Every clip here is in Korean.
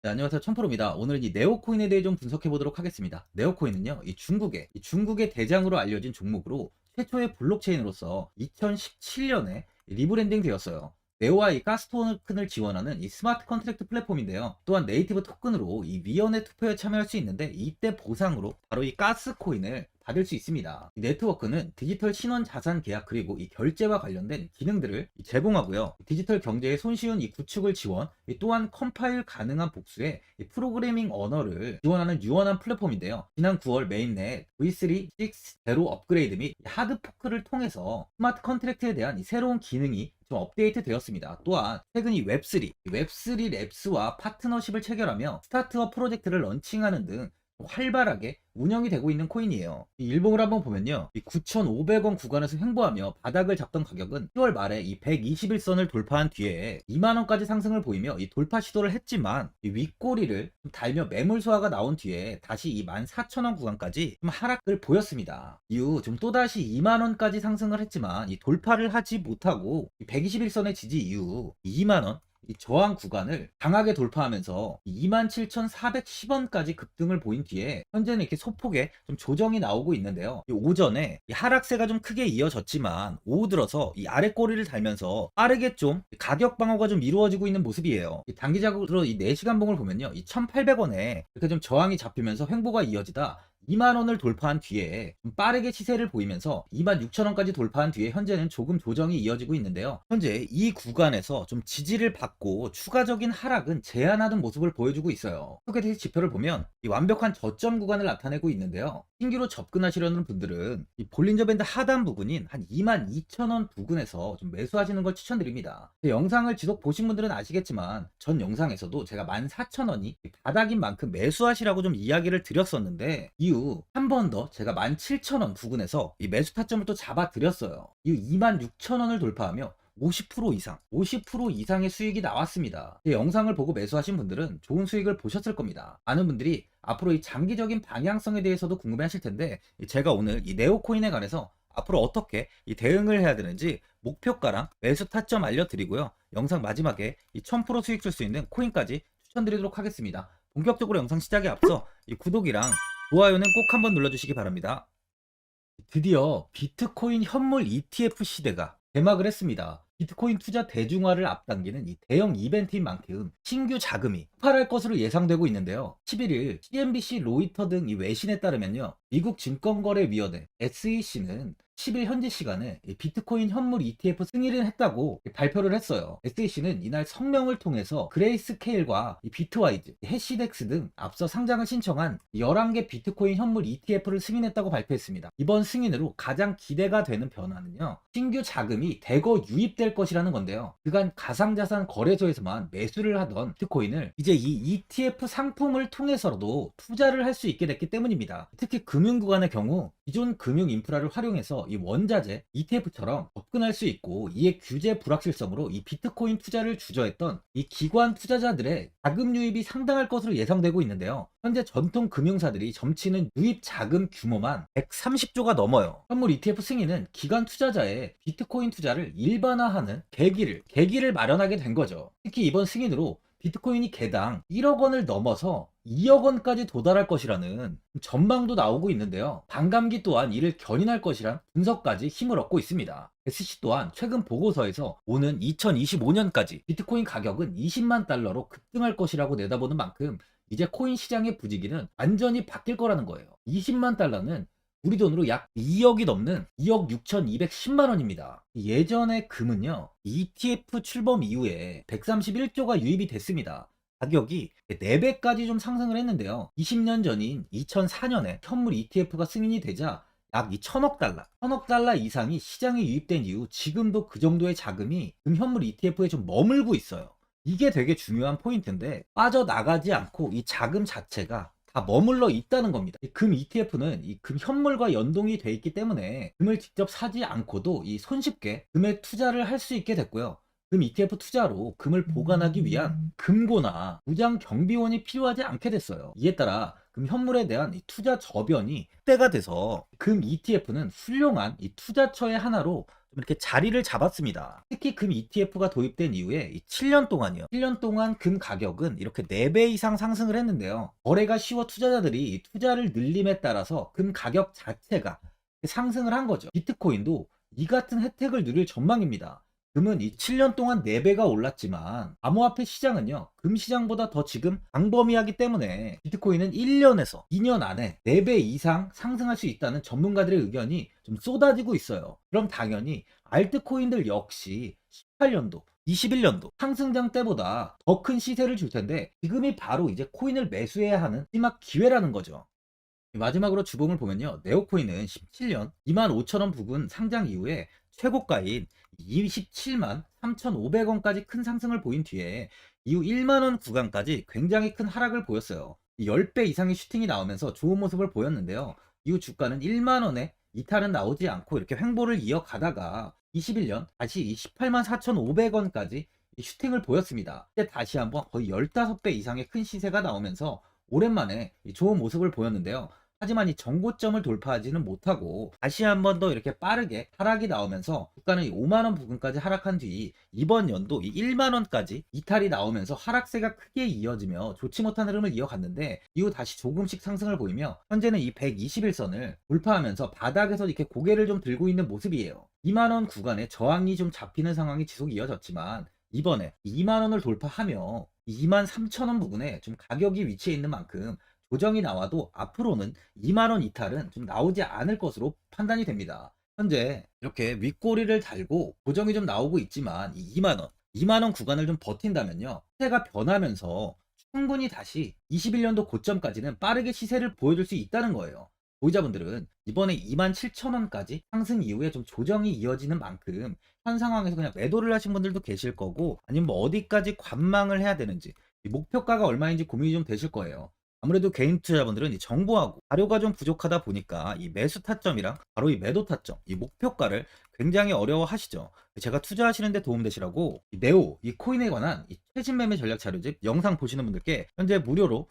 네, 안녕하세요. 천프로입니다. 오늘은 이 네오코인에 대해 좀 분석해 보도록 하겠습니다. 네오코인은요, 이 중국의 대장으로 알려진 종목으로 최초의 블록체인으로서 2017년에 리브랜딩 되었어요. 네오와 이 가스토큰을 지원하는 이 스마트 컨트랙트 플랫폼인데요. 또한 네이티브 토큰으로 이 위원회 투표에 참여할 수 있는데 이때 보상으로 바로 이 가스코인을 받을 수 있습니다. 이 네트워크는 디지털 신원 자산 계약 그리고 이 결제와 관련된 기능들을 제공하고요. 디지털 경제의 손쉬운 이 구축을 지원, 또한 컴파일 가능한 복수의 이 프로그래밍 언어를 지원하는 유연한 플랫폼인데요. 지난 9월 메인넷 V3, 6, 제로 업그레이드 및 하드 포크를 통해서 스마트 컨트랙트에 대한 이 새로운 기능이 좀 업데이트 되었습니다. 또한 최근 이 웹3 랩스와 파트너십을 체결하며 스타트업 프로젝트를 런칭하는 등 활발하게 운영이 되고 있는 코인이에요. 이 일봉을 한번 보면요. 이 9,500원 구간에서 횡보하며 바닥을 잡던 가격은 10월 말에 이 121선을 돌파한 뒤에 2만원까지 상승을 보이며 이 돌파 시도를 했지만 이 윗꼬리를 좀 달며 매물 소화가 나온 뒤에 다시 이 14,000원 구간까지 좀 하락을 보였습니다. 이후 좀 또다시 2만원까지 상승을 했지만 이 돌파를 하지 못하고 121선의 지지 이후 2만원 이 저항 구간을 강하게 돌파하면서 27,410원까지 급등을 보인 뒤에 현재는 이렇게 소폭의 좀 조정이 나오고 있는데요. 이 오전에 이 하락세가 좀 크게 이어졌지만 오후 들어서 이 아래 꼬리를 달면서 빠르게 좀 가격 방어가 좀 이루어지고 있는 모습이에요. 이 단기적으로 이 4시간 봉을 보면요. 이 1,800원에 이렇게 좀 저항이 잡히면서 횡보가 이어지다 2만원을 돌파한 뒤에 좀 빠르게 시세를 보이면서 26,000원까지 돌파한 뒤에 현재는 조금 조정이 이어지고 있는데요. 현재 이 구간에서 좀 지지를 받고 추가적인 하락은 제한하는 모습을 보여주고 있어요. 소개팅 지표를 보면 이 완벽한 저점 구간을 나타내고 있는데요. 신규로 접근하시려는 분들은 이 볼린저 밴드 하단 부근인 한 22,000원 부근에서 좀 매수하시는 걸 추천드립니다. 제 영상을 지속 보신 분들은 아시겠지만 전 영상에서도 제가 14,000원이 바닥인 만큼 매수하시라고 좀 이야기를 드렸었는데 이후 한 번 더 제가 17,000원 부근에서 이 매수 타점을 또 잡아 드렸어요. 이후 26,000원을 돌파하며 50% 이상의 수익이 나왔습니다. 제 영상을 보고 매수하신 분들은 좋은 수익을 보셨을 겁니다. 많은 분들이 앞으로 이 장기적인 방향성에 대해서도 궁금해 하실 텐데 제가 오늘 이 네오코인에 관해서 앞으로 어떻게 이 대응을 해야 되는지 목표가랑 매수 타점 알려드리고요. 영상 마지막에 이 1000% 수익 줄 수 있는 코인까지 추천드리도록 하겠습니다. 본격적으로 영상 시작에 앞서 이 구독이랑 좋아요는 꼭 한번 눌러주시기 바랍니다. 드디어 비트코인 현물 ETF 시대가 개막을 했습니다. 비트코인 투자 대중화를 앞당기는 이 대형 이벤트인 만큼 신규 자금이 폭발할 것으로 예상되고 있는데요. 11일 CNBC, 로이터 등 이 외신에 따르면요. 미국 증권거래위원회 SEC는 10일 현지 시간에 비트코인 현물 ETF 승인을 했다고 발표를 했어요. SEC는 이날 성명을 통해서 그레이스케일과 비트와이즈, 해시덱스 등 앞서 상장을 신청한 11개 비트코인 현물 ETF를 승인했다고 발표했습니다. 이번 승인으로 가장 기대가 되는 변화는요. 신규 자금이 대거 유입될 것이라는 건데요. 그간 가상자산 거래소에서만 매수를 하던 비트코인을 이제 이 ETF 상품을 통해서도 투자를 할 수 있게 됐기 때문입니다. 특히 금융구간의 경우 기존 금융 인프라를 활용해서 이 원자재 ETF처럼 접근할 수 있고 이에 규제 불확실성으로 이 비트코인 투자를 주저했던 이 기관 투자자들의 자금 유입이 상당할 것으로 예상되고 있는데요. 현재 전통 금융사들이 점치는 유입 자금 규모만 130조가 넘어요. 현물 ETF 승인은 기관 투자자의 비트코인 투자를 일반화하는 계기를 마련하게 된 거죠. 특히 이번 승인으로 비트코인이 개당 1억 원을 넘어서 2억 원까지 도달할 것이라는 전망도 나오고 있는데요. 반감기 또한 이를 견인할 것이란 분석까지 힘을 얻고 있습니다. SC 또한 최근 보고서에서 오는 2025년까지 비트코인 가격은 20만 달러로 급등할 것이라고 내다보는 만큼 이제 코인 시장의 부지기는 완전히 바뀔 거라는 거예요. 20만 달러는 우리 돈으로 약 2억이 넘는 2억 6,210만 원입니다. 예전의 금은요, ETF 출범 이후에 131조가 유입이 됐습니다. 가격이 4배까지 좀 상승을 했는데요. 20년 전인 2004년에 현물 ETF가 승인이 되자 약 1,000억 달러 이상이 시장에 유입된 이후 지금도 그 정도의 자금이 금현물 ETF에 좀 머물고 있어요. 이게 되게 중요한 포인트인데 빠져나가지 않고 이 자금 자체가 다 머물러 있다는 겁니다. 금 ETF는 이 금 현물과 연동이 돼 있기 때문에 금을 직접 사지 않고도 이 손쉽게 금에 투자를 할 수 있게 됐고요. 금 ETF 투자로 금을 보관하기 위한 금고나 무장 경비원이 필요하지 않게 됐어요. 이에 따라 금 현물에 대한 이 투자 저변이 확대가 돼서 금 ETF는 훌륭한 이 투자처의 하나로 이렇게 자리를 잡았습니다. 특히 금 ETF가 도입된 이후에 이 7년 동안이요. 7년 동안 금 가격은 이렇게 4배 이상 상승을 했는데요. 거래가 쉬워 투자자들이 이 투자를 늘림에 따라서 금 가격 자체가 상승을 한 거죠. 비트코인도 이 같은 혜택을 누릴 전망입니다. 금은 이 7년 동안 4배가 올랐지만 암호화폐 시장은요, 금 시장보다 더 지금 광범위하기 때문에 비트코인은 1년에서 2년 안에 4배 이상 상승할 수 있다는 전문가들의 의견이 좀 쏟아지고 있어요. 그럼 당연히 알트코인들 역시 18년도 21년도 상승장 때보다 더 큰 시세를 줄 텐데, 지금이 바로 이제 코인을 매수해야 하는 마지막 기회라는 거죠. 마지막으로 주봉을 보면요, 네오코인은 17년 25,000원 부근 상장 이후에 최고가인 27만 3,500원까지 큰 상승을 보인 뒤에 이후 1만원 구간까지 굉장히 큰 하락을 보였어요. 10배 이상의 슈팅이 나오면서 좋은 모습을 보였는데요. 이후 주가는 1만원에 이탈은 나오지 않고 이렇게 횡보를 이어가다가 21년 다시 28만 4,500원까지 슈팅을 보였습니다. 이때 다시 한번 거의 15배 이상의 큰 시세가 나오면서 오랜만에 좋은 모습을 보였는데요. 하지만 이 정고점을 돌파하지는 못하고 다시 한 번 더 이렇게 빠르게 하락이 나오면서 주가는 5만원 부근까지 하락한 뒤 이번 연도 이 1만원까지 이탈이 나오면서 하락세가 크게 이어지며 좋지 못한 흐름을 이어갔는데, 이후 다시 조금씩 상승을 보이며 현재는 이 121선을 돌파하면서 바닥에서 이렇게 고개를 좀 들고 있는 모습이에요. 2만원 구간에 저항이 좀 잡히는 상황이 지속 이어졌지만, 이번에 2만원을 돌파하며 23,000원 부근에 좀 가격이 위치해 있는 만큼 조정이 나와도 앞으로는 2만원 이탈은 좀 나오지 않을 것으로 판단이 됩니다. 현재 이렇게 윗꼬리를 달고 고정이 좀 나오고 있지만, 이 2만원 구간을 좀 버틴다면요, 시세가 변하면서 충분히 다시 21년도 고점까지는 빠르게 시세를 보여줄 수 있다는 거예요. 보유자분들은 이번에 27,000원까지 상승 이후에 좀 조정이 이어지는 만큼 현 상황에서 그냥 매도를 하신 분들도 계실 거고, 아니면 뭐 어디까지 관망을 해야 되는지, 이 목표가가 얼마인지 고민이 좀 되실 거예요. 아무래도 개인 투자자분들은 이 정보하고 자료가 좀 부족하다 보니까 이 매수 타점이랑 바로 이 매도 타점, 이 목표가를 굉장히 어려워하시죠. 제가 투자하시는데 도움되시라고 이 네오, 이 코인에 관한 이 최신 매매 전략 자료집 영상 보시는 분들께 현재 무료로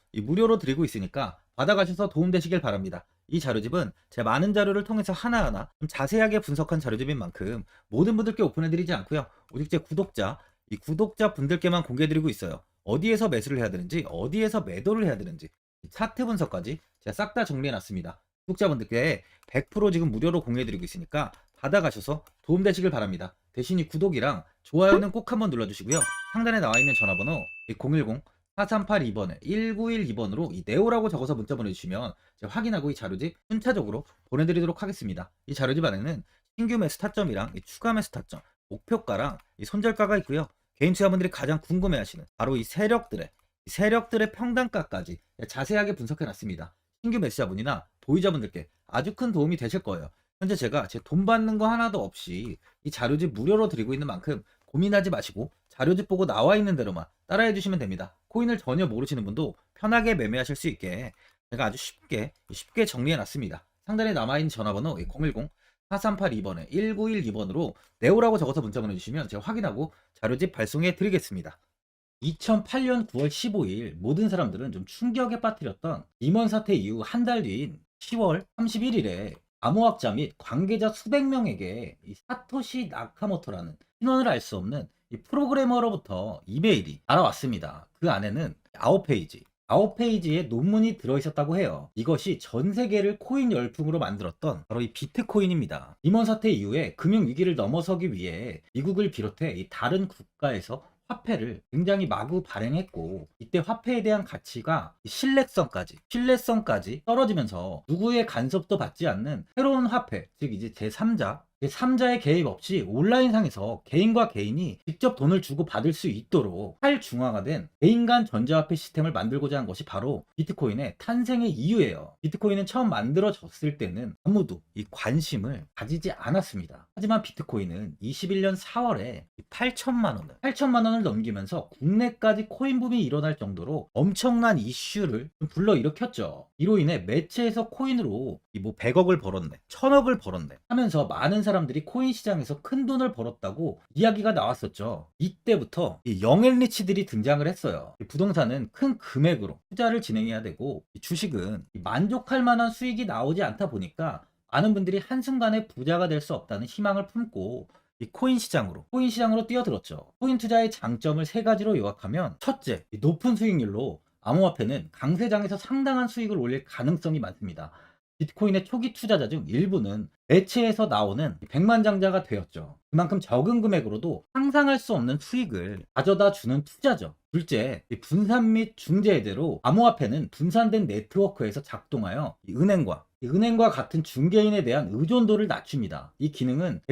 드리고 있으니까 받아가셔서 도움되시길 바랍니다. 이 자료집은 제 많은 자료를 통해서 하나하나 좀 자세하게 분석한 자료집인 만큼 모든 분들께 오픈해드리지 않고요, 오직 제 이 구독자 분들께만 공개해드리고 있어요. 어디에서 매수를 해야 되는지, 어디에서 매도를 해야 되는지, 차트 분석까지 제가 싹 다 정리해놨습니다. 구독자분들께 100% 지금 무료로 공유해드리고 있으니까 받아가셔서 도움되시길 바랍니다. 대신 이 구독이랑 좋아요는 꼭 한번 눌러주시고요. 상단에 나와있는 전화번호 010-4382번에 1912번으로 이 네오라고 적어서 문자 보내주시면 제가 확인하고 이 자료집 순차적으로 보내드리도록 하겠습니다. 이 자료집 안에는 신규 매수 타점이랑 이 추가 매수 타점, 목표가랑 이 손절가가 있고요. 개인 투자분들이 가장 궁금해하시는 바로 이 세력들의 평단가까지 자세하게 분석해놨습니다. 신규 매수자분이나 보유자분들께 아주 큰 도움이 되실 거예요. 현재 제가 제 돈 받는 거 하나도 없이 이 자료집 무료로 드리고 있는 만큼 고민하지 마시고 자료집 보고 나와 있는 대로만 따라해 주시면 됩니다. 코인을 전혀 모르시는 분도 편하게 매매하실 수 있게 제가 아주 쉽게 정리해 놨습니다. 상단에 남아있는 전화번호 010-4382번에 1912번으로 네오라고 적어서 문자 보내주시면 제가 확인하고 자료집 발송해 드리겠습니다. 2008년 9월 15일 모든 사람들은 좀 충격에 빠뜨렸던 리먼 사태 이후 한 달 뒤인 10월 31일에 암호학자 및 관계자 수백 명에게 이 사토시 나카모토라는 신원을 알 수 없는 이 프로그래머로부터 이메일이 날아왔습니다. 그 안에는 9페이지의 논문이 들어있었다고 해요. 이것이 전 세계를 코인 열풍으로 만들었던 바로 이 비트코인입니다. 리먼 사태 이후에 금융위기를 넘어서기 위해 미국을 비롯해 이 다른 국가에서 화폐를 굉장히 마구 발행했고, 이때 화폐에 대한 가치가 신뢰성까지 떨어지면서 누구의 간섭도 받지 않는 새로운 화폐, 즉 이제 제3자의 개입 없이 온라인상에서 개인과 개인이 직접 돈을 주고 받을 수 있도록 탈중앙화된 개인 간 전자화폐 시스템을 만들고자 한 것이 바로 비트코인의 탄생의 이유예요. 비트코인은 처음 만들어졌을 때는 아무도 이 관심을 가지지 않았습니다. 하지만 비트코인은 21년 4월에 8천만 원을 넘기면서 국내까지 코인 붐이 일어날 정도로 엄청난 이슈를 불러일으켰죠. 이로 인해 매체에서 코인으로 100억을 벌었네, 1000억을 벌었네 하면서 많은 사람들이 코인 시장에서 큰 돈을 벌었다고 이야기가 나왔었죠. 이때부터 이 영앤리치들이 등장을 했어요. 부동산은 큰 금액으로 투자를 진행해야 되고, 주식은 만족할 만한 수익이 나오지 않다 보니까 많은 분들이 한순간에 부자가 될 수 없다는 희망을 품고 이 코인 시장으로 뛰어들었죠. 코인 투자의 장점을 세 가지로 요약하면, 첫째, 이 높은 수익률로 암호화폐는 강세장에서 상당한 수익을 올릴 가능성이 많습니다. 비트코인의 초기 투자자 중 일부는 매체에서 나오는 백만장자가 되었죠. 그만큼 적은 금액으로도 상상할 수 없는 수익을 가져다 주는 투자죠. 둘째, 이 분산 및 중재제로 암호화폐는 분산된 네트워크에서 작동하여 은행과 같은 중개인에 대한 의존도를 낮춥니다. 이 기능은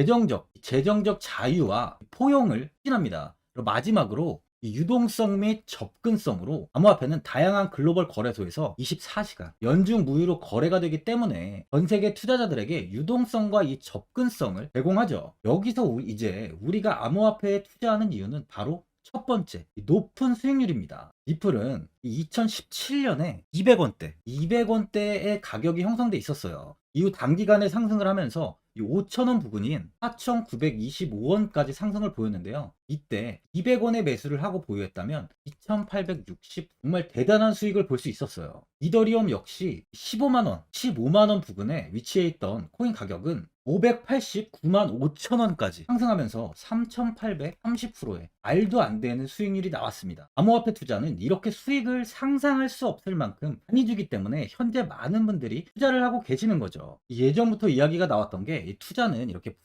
재정적 자유와 포용을 추진합니다. 그리고 마지막으로 이 유동성 및 접근성으로 암호화폐는 다양한 글로벌 거래소에서 24시간 연중 무휴로 거래가 되기 때문에 전 세계 투자자들에게 유동성과 이 접근성을 제공하죠. 여기서 이제 우리가 암호화폐에 투자하는 이유는 바로 첫 번째, 이 높은 수익률입니다. 리플은 2017년에 200원대의 가격이 형성돼 있었어요. 이후 단기간에 상승을 하면서 이 5,000원 부근인 4,925원까지 상승을 보였는데요. 이때 200원에 매수를 하고 보유했다면 2,860, 정말 대단한 수익을 볼 수 있었어요. 이더리움 역시 15만원 부근에 위치해 있던 코인 가격은 589만 5천원까지 상승하면서 3,830%의 말도 안 되는 수익률이 나왔습니다. 암호화폐 투자는 이렇게 수익을 상상할 수 없을 만큼 많이 주기 때문에 현재 많은 분들이 투자를 하고 계시는 거죠. 예전부터 이야기가 나왔던 게 이 투자는 이렇게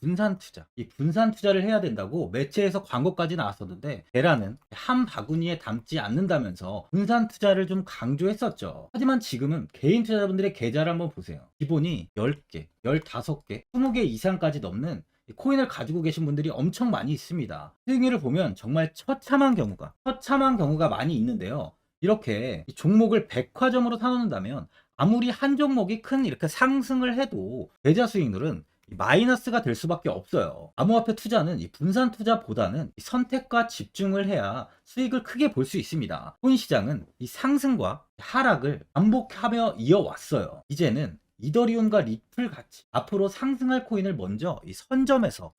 이 분산 투자를 해야 된다고 매체에서 광고까지 나왔었는데, 테라는 한 바구니에 담지 않는다면서 분산 투자를 좀 강조했었죠. 하지만 지금은 개인 투자자분들의 계좌를 한번 보세요. 기본이 10개, 15개, 20개 이상까지 넘는 코인을 가지고 계신 분들이 엄청 많이 있습니다. 수익률을 보면 정말 처참한 경우가 많이 있는데요. 이렇게 종목을 백화점으로 사놓는다면 아무리 한 종목이 큰 이렇게 상승을 해도 계좌 수익률은 마이너스가 될 수밖에 없어요. 암호화폐 투자는 이 분산 투자보다는 이 선택과 집중을 해야 수익을 크게 볼 수 있습니다. 코인 시장은 이 상승과 하락을 반복하며 이어왔어요. 이제는 이더리움과 리플 같이 앞으로 상승할 코인을 먼저 이 선점에서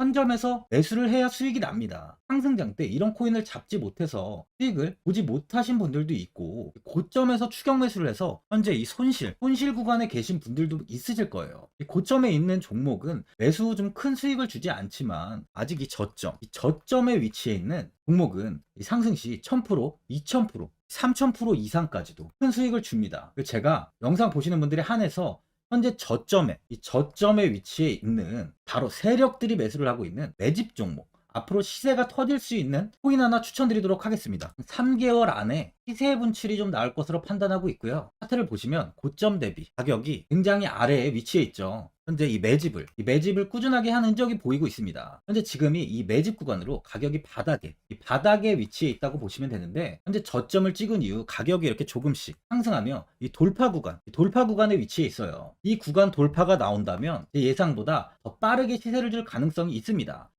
매수를 해야 수익이 납니다. 상승장 때 이런 코인을 잡지 못해서 수익을 보지 못하신 분들도 있고, 고점에서 추격 매수를 해서 현재 이 손실 구간에 계신 분들도 있으실 거예요. 이 고점에 있는 종목은 매수 후 좀 큰 수익을 주지 않지만, 아직 이 저점에 위치해 있는 종목은 이 상승 시 1000%, 2000%, 3000% 이상까지도 큰 수익을 줍니다. 제가 영상 보시는 분들에 한해서 현재 저점에 위치해 있는 바로 세력들이 매수를 하고 있는 매집 종목, 앞으로 시세가 터질 수 있는 코인 하나 추천드리도록 하겠습니다. 3개월 안에 시세 분출이 좀 나올 것으로 판단하고 있고요. 차트를 보시면 고점 대비 가격이 굉장히 아래에 위치해 있죠. 현재 이 매집을 꾸준하게 한 흔적이 보이고 있습니다. 현재 지금이 이 매집 구간으로 가격이 바닥에 위치해 있다고 보시면 되는데, 현재 저점을 찍은 이후 가격이 이렇게 조금씩 상승하며 이 돌파 구간에 위치해 있어요. 이 구간 돌파가 나온다면 제 예상보다 더 빠르게 시세를 줄 가능성이 있습니다.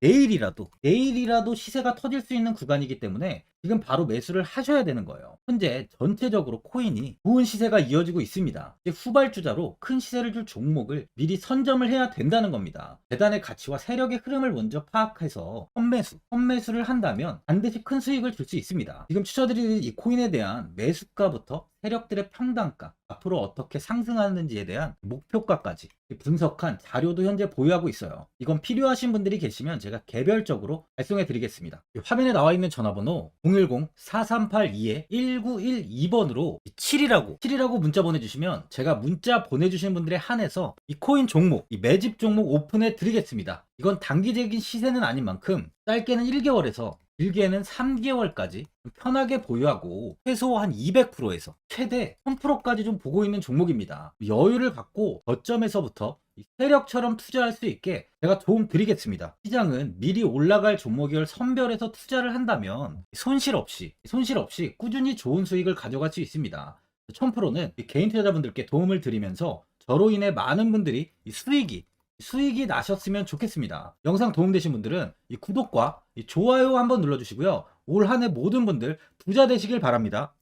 내일이라도 시세가 터질 수 있는 구간이기 때문에 지금 바로 매수를 하셔야 되는 거예요. 현재 전체적으로 코인이 좋은 시세가 이어지고 있습니다. 이제 후발주자로 큰 시세를 줄 종목을 미리 선점을 해야 된다는 겁니다. 재단의 가치와 세력의 흐름을 먼저 파악해서 선매수를 한다면 반드시 큰 수익을 줄 수 있습니다. 지금 추천드리는 이 코인에 대한 매수가부터 세력들의 평단가, 앞으로 어떻게 상승하는지에 대한 목표가까지 분석한 자료도 현재 보유하고 있어요. 이건 필요하신 분들이 계시면 제가 개별적으로 발송해 드리겠습니다. 화면에 나와 있는 전화번호 010-4382-1912번으로 7이라고 문자 보내주시면 제가 문자 보내주신 분들에 한해서 이 코인 종목, 이 매집 종목 오픈해 드리겠습니다. 이건 단기적인 시세는 아닌 만큼 짧게는 1개월에서 길게는 3개월까지 편하게 보유하고 최소 한 200%에서 최대 1000%까지 좀 보고 있는 종목입니다. 여유를 갖고 저점에서부터 세력처럼 투자할 수 있게 제가 도움 드리겠습니다. 시장은 미리 올라갈 종목을 선별해서 투자를 한다면 손실 없이 꾸준히 좋은 수익을 가져갈 수 있습니다. 1000%는 개인 투자자분들께 도움을 드리면서 저로 인해 많은 분들이 수익이 나셨으면 좋겠습니다. 영상 도움되신 분들은 이 구독과 이 좋아요 한번 눌러주시고요. 올 한 해 모든 분들 부자 되시길 바랍니다.